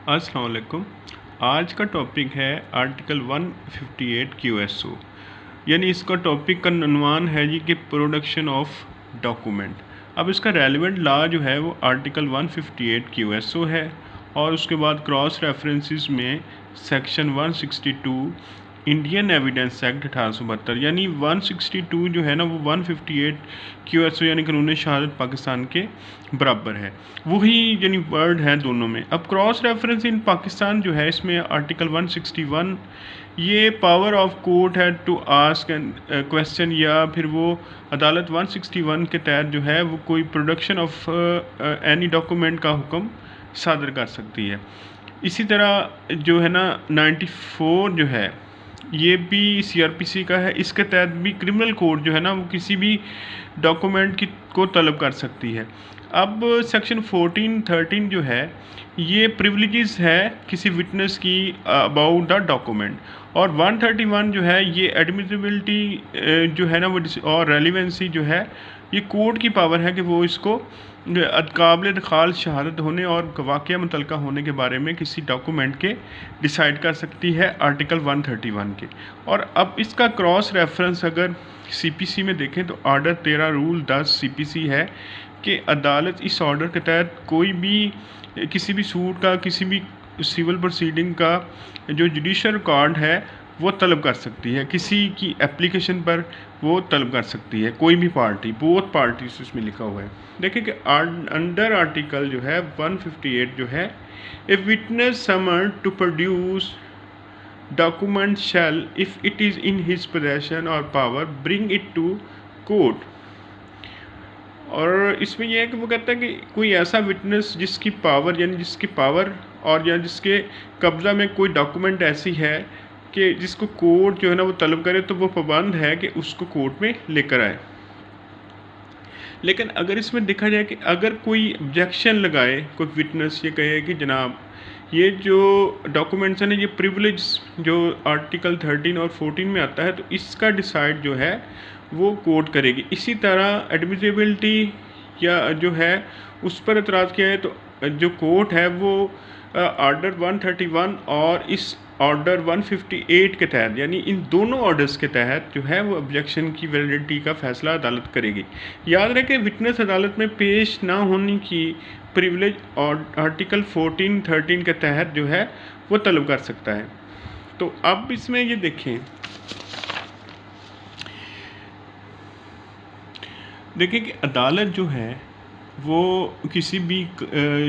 अस्सलाम वालेकुम। आज का टॉपिक है आर्टिकल 158 क्यूएसओ, यानी इसका टॉपिक का उन्वान है जी कि प्रोडक्शन ऑफ डॉक्यूमेंट। अब इसका रेलिवेंट लॉ जो है वो आर्टिकल 158 क्यूएसओ है, और उसके बाद क्रॉस रेफरेंसेस में सेक्शन 162 इंडियन एविडेंस एक्ट 1872, यानी 162 जो है ना वो 158 क्यूएसओ यानी कानून शहादत पाकिस्तान के बराबर है। वही यानी वर्ड है दोनों में। अब क्रॉस रेफरेंस इन पाकिस्तान जो है इसमें आर्टिकल 161 ये पावर ऑफ कोर्ट है टू आस्क क्वेश्चन, या फिर वो अदालत 161 के तहत जो है वो कोई प्रोडक्शन ऑफ एनी डॉक्यूमेंट का हुक्म सादर कर सकती है। इसी तरह जो है ना 94 जो है ये भी सीआरपीसी का है। इसके तहत भी क्रिमिनल कोर्ट जो है ना वो किसी भी डॉक्यूमेंट की को तलब कर सकती है। अब सेक्शन 1413 जो है ये प्रिविलेजेस है किसी विटनेस की अबाउट द डॉक्यूमेंट, और 131 जो है ये एडमिसिबिलिटी जो है ना वो और रेलिवेंसी जो है ये कोर्ट की पावर है कि वो इसको काबिल दखाल शहादत होने और वाक़या मुतलका होने के बारे में किसी डॉक्यूमेंट के डिसाइड कर सकती है आर्टिकल 131 के। और अब इसका क्रॉस रेफरेंस अगर सीपीसी में देखें तो ऑर्डर 13 रूल 10 सीपीसी है कि अदालत इस ऑर्डर के तहत कोई भी किसी भी सूट का, किसी भी सिविल प्रोसीडिंग का जो जुडिशल रिकॉर्ड है वो तलब कर सकती है, किसी की एप्लीकेशन पर वो तलब कर सकती है, कोई भी पार्टी, बोथ पार्टीज इसमें लिखा हुआ है। देखिए कि अंडर आर्टिकल जो है 158 जो है a witness summon to produce document shall if it is in his possession और power bring it to court. और इसमें यह है कि वो कहता है कि कोई ऐसा विटनेस जिसकी पावर यानी जिसकी पावर और या जिसके कब्ज़ा में कोई डॉक्यूमेंट ऐसी है कि जिसको कोर्ट जो है ना वो तलब करे, तो वो पाबंद है कि उसको कोर्ट में लेकर आए। लेकिन अगर इसमें देखा जाए कि अगर कोई ऑब्जेक्शन लगाए, कोई विटनेस ये कहे कि जनाब ये जो डॉक्यूमेंट्स हैं ना ये प्रिविलेज जो आर्टिकल 13 और 14 में आता है, तो इसका डिसाइड जो है वो कोर्ट करेगी। इसी तरह एडमिसिबिलिटी या जो है उस पर एतराज़ किया है तो जो कोर्ट है वो ऑर्डर 131 और इस ऑर्डर 158 के तहत, यानी इन दोनों ऑर्डर्स के तहत जो है वो ऑब्जेक्शन की वैलिडिटी का फैसला अदालत करेगी। याद रखें विटनेस अदालत में पेश ना होने की प्रिविलेज और आर्टिकल 1413 के तहत जो है वो तलब कर सकता है। तो अब इसमें ये देखें, देखिए कि अदालत जो है वो किसी भी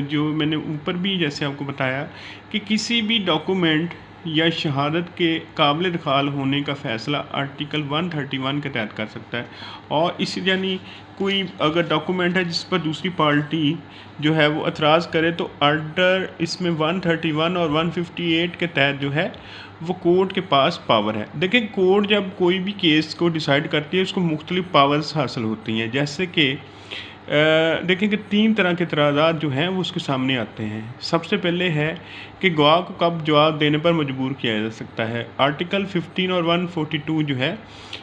जो मैंने ऊपर भी जैसे आपको बताया कि किसी भी डॉक्यूमेंट या शहादत के काबिल दखाल होने का फ़ैसला आर्टिकल 131 के तहत कर सकता है। और इस यानी कोई अगर डॉक्यूमेंट है जिस पर दूसरी पार्टी जो है वो एतराज़ करे तो ऑर्डर इसमें 131 और 158 के तहत जो है वो कोर्ट के पास पावर है। देखिए कोर्ट जब कोई भी केस को डिसाइड करती है उसको मुख्तलिफ पावर्स हासिल होती हैं, जैसे कि देखें कि 3 तरह के एतराज़ात जो हैं वो उसके सामने आते हैं। सबसे पहले है कि गवाह को कब जवाब देने पर मजबूर किया जा सकता है। आर्टिकल 15 और 142 जो है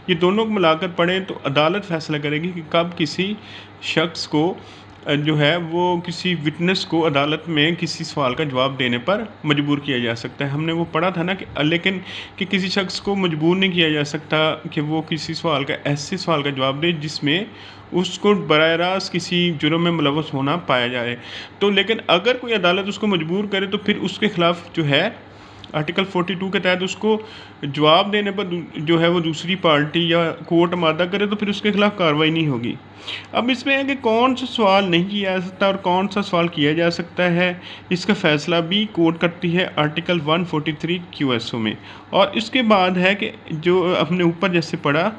ये दोनों को मिलाकर पढ़ें तो अदालत फ़ैसला करेगी कि कब किसी शख्स को जो है वो किसी विटनेस को अदालत में किसी सवाल का जवाब देने पर मजबूर किया जा सकता है। हमने वो पढ़ा था ना कि लेकिन कि किसी शख्स को मजबूर नहीं किया जा सकता कि वो किसी सवाल का ऐसे सवाल का जवाब दे जिसमें उसको बराह रास्त किसी जुर्म में मुलव्वस होना पाया जाए। तो लेकिन अगर कोई अदालत उसको मजबूर करे तो फिर उसके ख़िलाफ़ जो है आर्टिकल 42 के तहत उसको जवाब देने पर जो है वो दूसरी पार्टी या कोर्ट आमादा करे तो फिर उसके खिलाफ कार्रवाई नहीं होगी। अब इसमें है कि कौन सा सवाल नहीं किया जा सकता और कौन सा सवाल किया जा सकता है, इसका फ़ैसला भी कोर्ट करती है आर्टिकल 143 क्यूएसओ में। और इसके बाद है कि जो हमने ऊपर जैसे पढ़ा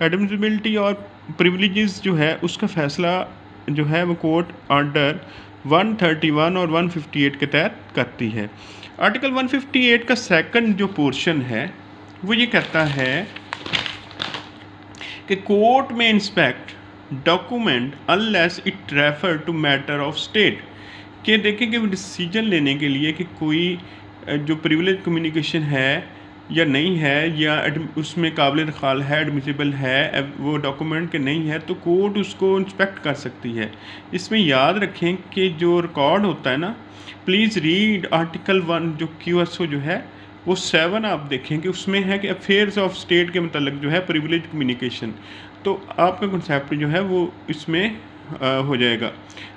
एडमिसिबिलिटी और प्रिविलेजेस जो है उसका फ़ैसला जो है वो कोर्ट ऑर्डर 131 और 158 के तहत करती है। आर्टिकल 158 का सेकंड जो पोर्शन है वो ये कहता है कि कोर्ट में inspect document unless it refer to matter of state, कि देखें कि डिसीजन लेने के लिए कि कोई जो प्रिविलेज कम्युनिकेशन है या नहीं है, या उसमें काबिल दखाल है, एडमिसिबल है वो डॉक्यूमेंट के नहीं है, तो कोर्ट उसको इंस्पेक्ट कर सकती है। इसमें याद रखें कि जो रिकॉर्ड होता है ना, प्लीज़ रीड आर्टिकल 1 जो QSO जो है वो 7 आप देखें कि उसमें है कि अफेयर्स ऑफ स्टेट के मतलब जो है प्रिविलेज कम्युनिकेशन, तो आपका कंसेप्ट जो है वो इसमें हो जाएगा।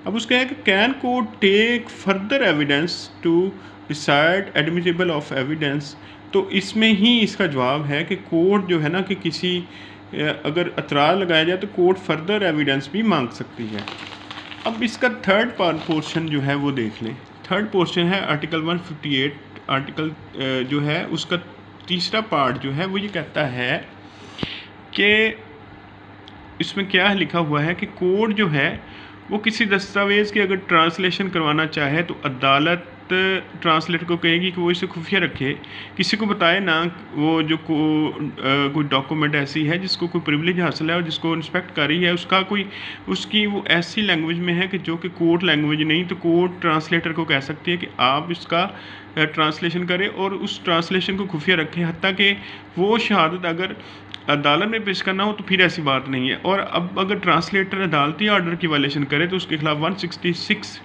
अब उसका है कि can court take further evidence to decide admissible of evidence, तो इसमें ही इसका जवाब है कि कोर्ट जो है ना कि किसी अगर एतराज़ लगाया जाए तो कोर्ट फर्दर एविडेंस भी मांग सकती है। अब इसका थर्ड पोर्शन जो है वो देख लें। थर्ड पोर्शन है आर्टिकल 158 आर्टिकल जो है उसका तीसरा पार्ट जो है वो ये कहता है कि इसमें क्या लिखा हुआ है कि कोर्ट जो है वो किसी दस्तावेज़ की अगर ट्रांसलेशन करवाना चाहे तो अदालत ट्रांसलेटर को कहेगी कि वो इसे खुफिया रखे, किसी को बताए ना। वो जो कोई डॉक्यूमेंट ऐसी है जिसको कोई प्रिविलेज हासिल है और जिसको इंस्पेक्ट कर रही है, उसकी वो ऐसी लैंग्वेज में है कि जो कि कोर्ट लैंग्वेज नहीं, तो कोर्ट ट्रांसलेटर को कह सकती है कि आप इसका ट्रांसलेशन करें और उस ट्रांसलेशन को खुफिया रखें, हत्ता कि वो शहादत अगर अदालत में पेश करना हो तो फिर ऐसी बात नहीं है। और अब अगर ट्रांसलेटर अदालती ऑर्डर की वायलेशन करे तो उसके खिलाफ 166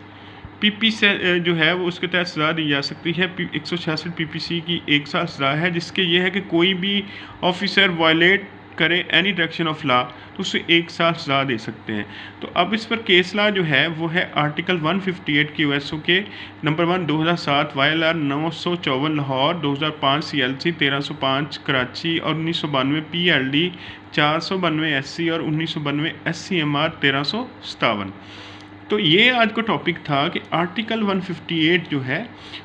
PP से जो है वो उसके तहत सज़ा दी जा सकती है। 166 PPC की 1 साल सज़ा है, जिसके ये है कि कोई भी ऑफिसर वायलेट करे एनी डायरेक्शन ऑफ लॉ तो उसे 1 साल सज़ा दे सकते हैं। तो अब इस पर केस लॉ जो है वो है आर्टिकल 158 QSO के number 1 2007 YLR 954 Lahore, 2005 CLC 1305 Karachi और 1992 PLD 492 SC और 1992 SCMR 1357। तो ये आज का टॉपिक था कि आर्टिकल 158 जो है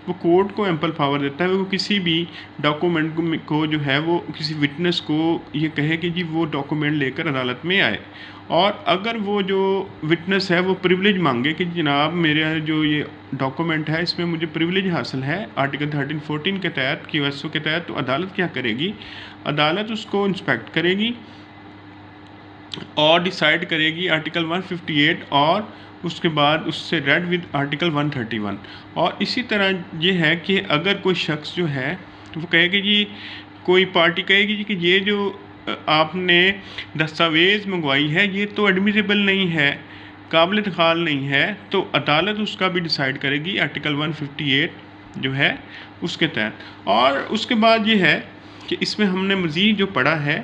वो कोर्ट को एम्पल पावर देता है वो किसी भी डॉक्यूमेंट को जो है वो किसी विटनेस को ये कहे कि जी वो डॉक्यूमेंट लेकर अदालत में आए, और अगर वो जो विटनेस है वो प्रिविलेज मांगे कि जनाब मेरे जो ये डॉक्यूमेंट है इसमें मुझे प्रिविलेज हासिल है आर्टिकल 1314 के तहत QSO के तहत, तो अदालत क्या करेगी, अदालत उसको इंस्पेक्ट करेगी और डिसाइड करेगी आर्टिकल 158 और उसके बाद उससे रेड विद आर्टिकल 131। और इसी तरह ये है कि अगर कोई शख्स जो है वो कहेगी जी, कोई पार्टी कहेगी जी कि ये जो आपने दस्तावेज़ मंगवाई है ये तो एडमिसिबल नहीं है, काबिल दखाल नहीं है, तो अदालत उसका भी डिसाइड करेगी आर्टिकल 158 जो है उसके तहत। और उसके बाद ये है कि इसमें हमने मज़ीद जो पढ़ा है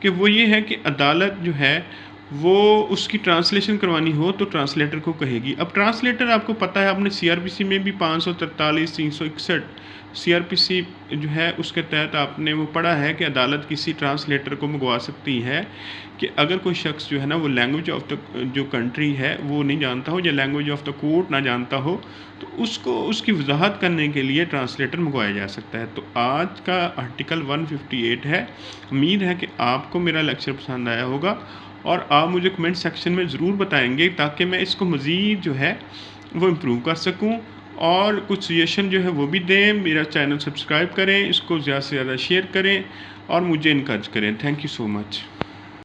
कि वो ये है कि अदालत जो है वो उसकी ट्रांसलेशन करवानी हो तो ट्रांसलेटर को कहेगी। अब ट्रांसलेटर आपको पता है, आपने CRPC में भी 543 361 CRPC जो है उसके तहत आपने वो पढ़ा है कि अदालत किसी ट्रांसलेटर को मंगवा सकती है कि अगर कोई शख्स जो है ना वो लैंग्वेज ऑफ द जो कंट्री है वो नहीं जानता हो या लैंग्वेज ऑफ द कोर्ट ना जानता हो तो उसको उसकी वजाहत करने के लिए ट्रांसलेटर मंगवाया जा सकता है। तो आज का आर्टिकल 158 है। उम्मीद है कि आपको मेरा लेक्चर पसंद आया होगा और आप मुझे कमेंट सेक्शन में ज़रूर बताएंगे ताकि मैं इसको मज़ीद जो है वो इम्प्रूव कर सकूं, और कुछ सजेशन जो है वो भी दें। मेरा चैनल सब्सक्राइब करें, इसको ज़्यादा से ज़्यादा शेयर करें और मुझे इनकरेज करें। Thank you so much.